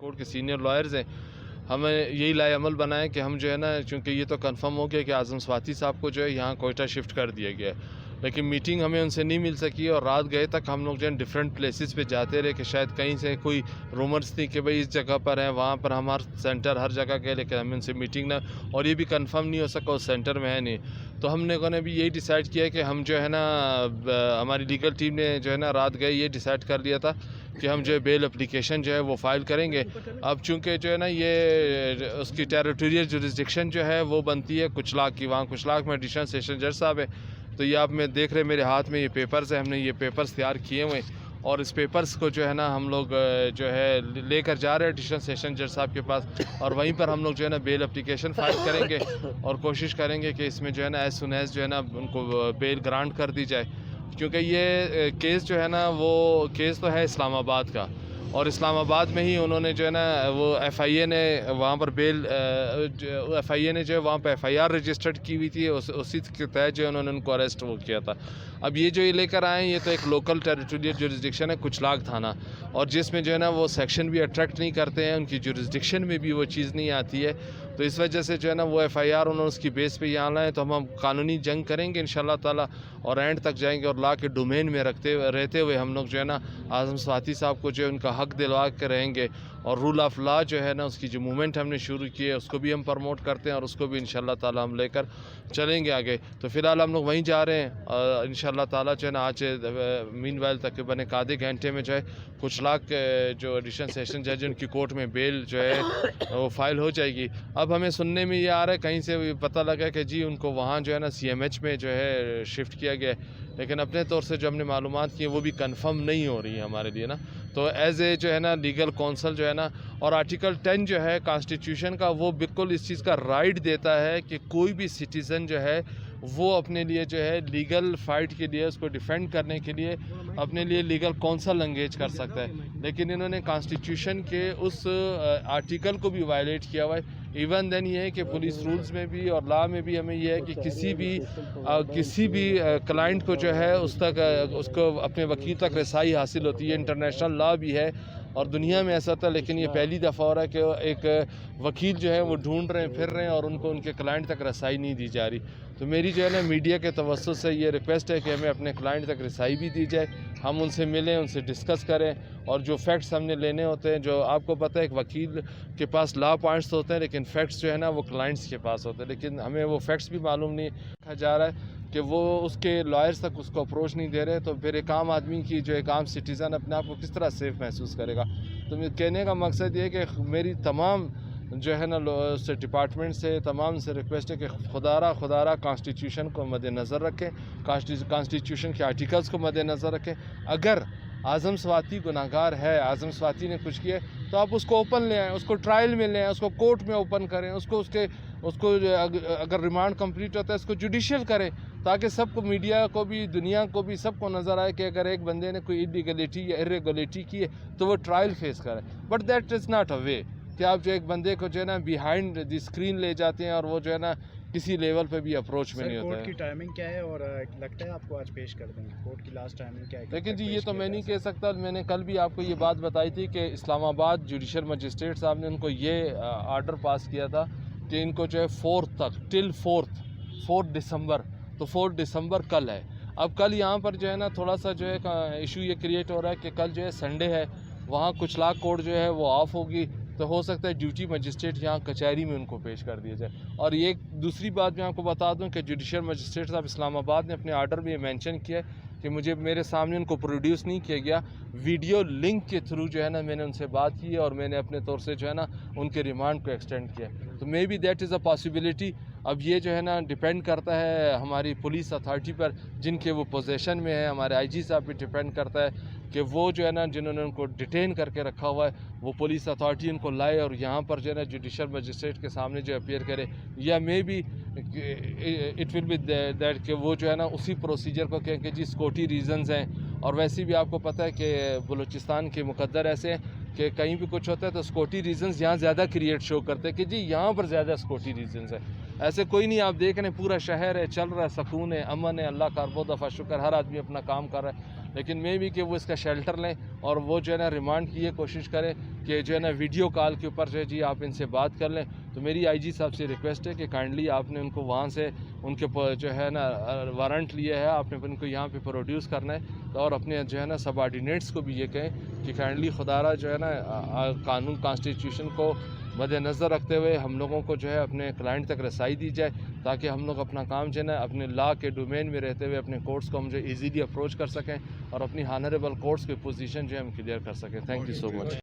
Court کے senior lawyers ہیں، ہمیں یہی لائے عمل بنائے کہ ہم جو ہے نا، چونکہ یہ تو کنفرم ہو گیا کہ اعظم سواتی صاحب کو جو ہے یہاں کوئٹہ شفٹ کر دیا گیا ہے، لیکن میٹنگ ہمیں ان سے نہیں مل سکی، اور رات گئے تک ہم لوگ جو ہے ڈفرینٹ پلیسز پہ جاتے رہے کہ شاید کہیں سے کوئی رومرز تھی کہ بھئی اس جگہ پر ہیں، وہاں پر ہمارا سینٹر ہر جگہ گئے، لیکن ہمیں ان سے میٹنگ نہ، اور یہ بھی کنفرم نہیں ہو سکا اس سینٹر میں ہے نہیں. تو ہم لوگوں نے بھی یہی ڈیسائیڈ کیا کہ ہم جو ہے نا، ہماری لیگل ٹیم نے جو ہے نا رات گئے یہ ڈیسائیڈ کر لیا تھا کہ ہم جو ہے بیل اپلیکیشن جو ہے وہ فائل کریں گے. اب چونکہ جو ہے نا یہ اس کی ٹیریٹوریل جورسڈکشن جو ہے وہ بنتی ہے کچلاک کی، وہاں کچلاک میں ایڈیشنل سیشن جج صاحب ہے. تو یہ آپ میں دیکھ رہے میرے ہاتھ میں یہ پیپرز ہیں، ہم نے یہ پیپرز تیار کیے ہوئے ہیں، اور اس پیپرز کو جو ہے نا ہم لوگ جو ہے لے کر جا رہے ہیں ایڈیشنل سیشن جج صاحب کے پاس، اور وہیں پر ہم لوگ جو ہے نا بیل اپلیکیشن فائل کریں گے، اور کوشش کریں گے کہ اس میں جو ہے نا ایز سون ایز جو ہے نا ان کو بیل گرانٹ کر دی جائے. کیونکہ یہ کیس جو ہے نا، وہ کیس تو ہے اسلام آباد کا، اور اسلام آباد میں ہی انہوں نے جو ہے نا وہ ایف آئی اے نے وہاں پر بیل ایف آئی اے نے جو ہے وہاں پہ ایف آئی آر رجسٹرڈ کی ہوئی تھی، اسی کے تحت جو ہے انہوں نے ان کو اریسٹ وہ کیا تھا. اب یہ جو یہ لے کر آئے ہیں، یہ تو ایک لوکل ٹیریٹوریل جورسڈکشن ہے کچلاک تھانہ، اور جس میں جو ہے نا وہ سیکشن بھی اٹریکٹ نہیں کرتے ہیں، ان کی جورسڈکشن میں بھی وہ چیز نہیں آتی ہے. تو اس وجہ سے جو ہے نا وہ ایف آئی آر انہوں نے اس کی بیس پہ یہاں لائے. تو ہم قانونی جنگ کریں گے انشاءاللہ تعالی، اور اینڈ تک جائیں گے، اور لا کے ڈومین میں رہتے ہوئے ہم لوگ جو ہے نا اعظم سواتی صاحب کو جو ہے ان کا حق دلوا کے رہیں گے. اور رول آف لا جو ہے نا، اس کی جو موومنٹ ہم نے شروع کی ہے اس کو بھی ہم پروموٹ کرتے ہیں، اور اس کو بھی انشاءاللہ تعالی ہم لے کر چلیں گے آگے. تو فی الحال ہم لوگ وہیں جا رہے ہیں، اور انشاءاللہ تعالی جو ہے نا آج مین وائل تقریباً ایک آدھے گھنٹے میں جو ہے کچلاک جو ایڈیشنل سیشن جج ان کی کورٹ میں بیل جو ہے وہ فائل ہو جائے گی. اب ہمیں سننے میں یہ آ رہا ہے کہیں سے پتہ لگا کہ جی ان کو وہاں جو ہے نا سی ایم ایچ میں جو ہے شفٹ کیا گیا ہے، لیکن اپنے طور سے جو ہم نے معلومات کی ہیں وہ بھی کنفرم نہیں ہو رہی ہیں ہمارے لیے نا. تو ایز اے جو ہے نا لیگل کونسل جو ہے نا، اور آرٹیکل 10 جو ہے کانسٹیٹیوشن کا، وہ بالکل اس چیز کا رائٹ دیتا ہے کہ کوئی بھی سٹیزن جو ہے وہ اپنے لیے جو ہے لیگل فائٹ کے لیے، اس کو ڈیفینڈ کرنے کے لیے اپنے لیے لیگل کونسل انگیج کر سکتا ہے. لیکن انہوں نے کانسٹیٹیوشن کے اس آرٹیکل کو بھی وائلیٹ کیا ہوا ہے. ایون دین یہ ہے کہ پولیس رولز میں بھی اور لا میں بھی ہمیں یہ ہے کہ کسی بھی کلائنٹ کو جو ہے اس کو اپنے وکیل تک رسائی حاصل ہوتی ہے. انٹرنیشنل لا بھی ہے اور دنیا میں ایسا تھا، لیکن یہ پہلی دفعہ ہو رہا ہے کہ ایک وکیل جو ہے وہ ڈھونڈ رہے ہیں، پھر رہے ہیں، اور ان کو ان کے کلائنٹ تک رسائی نہیں دی جا رہی. تو میری جو ہے نا میڈیا کے توسط سے یہ ریکویسٹ ہے کہ ہمیں اپنے کلائنٹ تک رسائی بھی دی جائے، ہم ان سے ملیں، ان سے ڈسکس کریں، اور جو فیکٹس ہم نے لینے ہوتے ہیں، جو آپ کو پتہ ہے ایک وکیل کے پاس لا پوائنٹس ہوتے ہیں، لیکن فیکٹس جو ہے نا وہ کلائنٹس کے پاس ہوتے ہیں. لیکن ہمیں وہ فیکٹس بھی معلوم نہیں کہا جا رہا ہے کہ وہ اس کے لائرز تک اس کو اپروچ نہیں دے رہے. تو پھر ایک عام آدمی کی جو ایک عام سٹیزن اپنے آپ کو کس طرح سیف محسوس کرے گا. تو کہنے کا مقصد یہ ہے کہ میری تمام جو ہے نا ڈپارٹمنٹ سے تمام سے ریکویسٹ ہے کہ خدا را کانسٹیٹیوشن کو مد نظر رکھیں، کانسٹیٹیوشن کے آرٹیکلز کو مد نظر رکھیں. اگر اعظم سواتی گناہگار ہے، اعظم سواتی نے کچھ کیا ہے، تو آپ اس کو اوپن لے آئیں، اس کو ٹرائل میں لے آئیں، اس کو کورٹ میں اوپن کریں، اس کو اگر ریمانڈ کمپلیٹ ہوتا ہے اس کو جوڈیشل کریں، تاکہ سب کو، میڈیا کو بھی، دنیا کو بھی، سب کو نظر آئے کہ اگر ایک بندے نے کوئی انلیگلٹی یا irregularity کی ہے تو وہ ٹرائل فیس کرے. But that is not a way کہ آپ جو ایک بندے کو جو ہے نا بیہائنڈ دی اسکرین لے جاتے ہیں، اور وہ جو ہے نا کسی لیول پہ بھی اپروچ میں نہیں ہوتا ہے. کورٹ کی ٹائمنگ کیا ہے، اور لگتا ہے آپ کو آج پیش کر دیں گے؟ کورٹ کی لاسٹ ٹائمنگ کیا ہے؟ لیکن جی یہ تو میں نہیں کہہ سکتا. میں نے کل بھی آپ کو یہ بات بتائی تھی کہ اسلام آباد جوڈیشل مجسٹریٹ صاحب نے ان کو یہ آرڈر پاس کیا تھا کہ ان کو جو ہے 4 تک ٹل 4 دسمبر، تو 4 دسمبر کل ہے. اب کل یہاں پر جو ہے نا تھوڑا سا جو ہے ایشو یہ کریٹ ہو رہا ہے کہ کل جو ہے سنڈے ہے، وہاں کچلاک کورٹ جو ہے وہ آف ہوگی، تو ہو سکتا ہے ڈیوٹی مجسٹریٹ یہاں کچہری میں ان کو پیش کر دیا جائے. اور یہ دوسری بات میں آپ کو بتا دوں کہ جوڈیشل مجسٹریٹ صاحب اسلام آباد نے اپنے آرڈر میں یہ مینشن کیا ہے کہ میرے سامنے ان کو پروڈیوس نہیں کیا گیا، ویڈیو لنک کے تھرو جو ہے نا میں نے ان سے بات کی ہے، اور میں نے اپنے طور سے جو ہے نا ان کے ریمانڈ کو ایکسٹینڈ کیا. تو may be that is a possibility. اب یہ جو ہے نا ڈیپینڈ کرتا ہے ہماری پولیس اتھارٹی پر، جن کے وہ پوزیشن میں ہے. ہمارے آئی جی صاحب پہ ڈیپینڈ کرتا ہے کہ وہ جو ہے نا جنہوں نے ان کو ڈیٹین کر کے رکھا ہوا ہے، وہ پولیس اتھارٹی ان کو لائے اور یہاں پر جو ہے نا جوڈیشل مجسٹریٹ کے سامنے جو اپیئر کرے. یا may be it will be that کہ وہ جو ہے نا اسی پروسیجر کو کہیں کہ جی سکیورٹی ریزنز ہیں. اور ویسے بھی آپ کو پتہ ہے کہ بلوچستان کے مقدر ایسے ہیں کہ کہیں بھی کچھ ہوتا ہے تو سکیورٹی ریزنز یہاں زیادہ کریٹ شو کرتے ہیں کہ جی یہاں پر زیادہ سکیورٹی ریزنز ہیں. ایسے کوئی نہیں، آپ دیکھ رہے ہیں پورا شہر ہے، چل رہا ہے، سکون ہے، امن ہے، اللہ کا بہت دفعہ شکر، ہر آدمی اپنا کام کر رہا ہے. لیکن میں بھی کہ وہ اس کا شیلٹر لیں اور وہ جو ہے نا ریمانڈ کی کوشش کریں کہ جو ہے نا ویڈیو کال کے اوپر جو ہے جی آپ ان سے بات کر لیں. تو میری آئی جی صاحب سے ریکویسٹ ہے کہ کائنڈلی آپ نے ان کو وہاں سے ان کے جو ہے نا وارنٹ لیے ہے آپ نے ان کو یہاں پہ پروڈیوس کرنا ہے. اور اپنے جو ہے نا سب آرڈینیٹس کو بھی یہ کہیں کہ کائنڈلی خدا را جو ہے نا قانون کانسٹیٹیوشن کو مد نظر رکھتے ہوئے ہم لوگوں کو جو ہے اپنے کلائنٹ تک رسائی دی جائے تاکہ ہم لوگ اپنا کام جو ہے نا اپنے لا کے ڈومین میں رہتے ہوئے اپنے کورٹس کو ہم جو ایزیلی اپروچ کر سکیں اور اپنی ہانریبل کورٹس کی پوزیشن جو ہے ہم کلیئر کر سکیں. Thank you so much.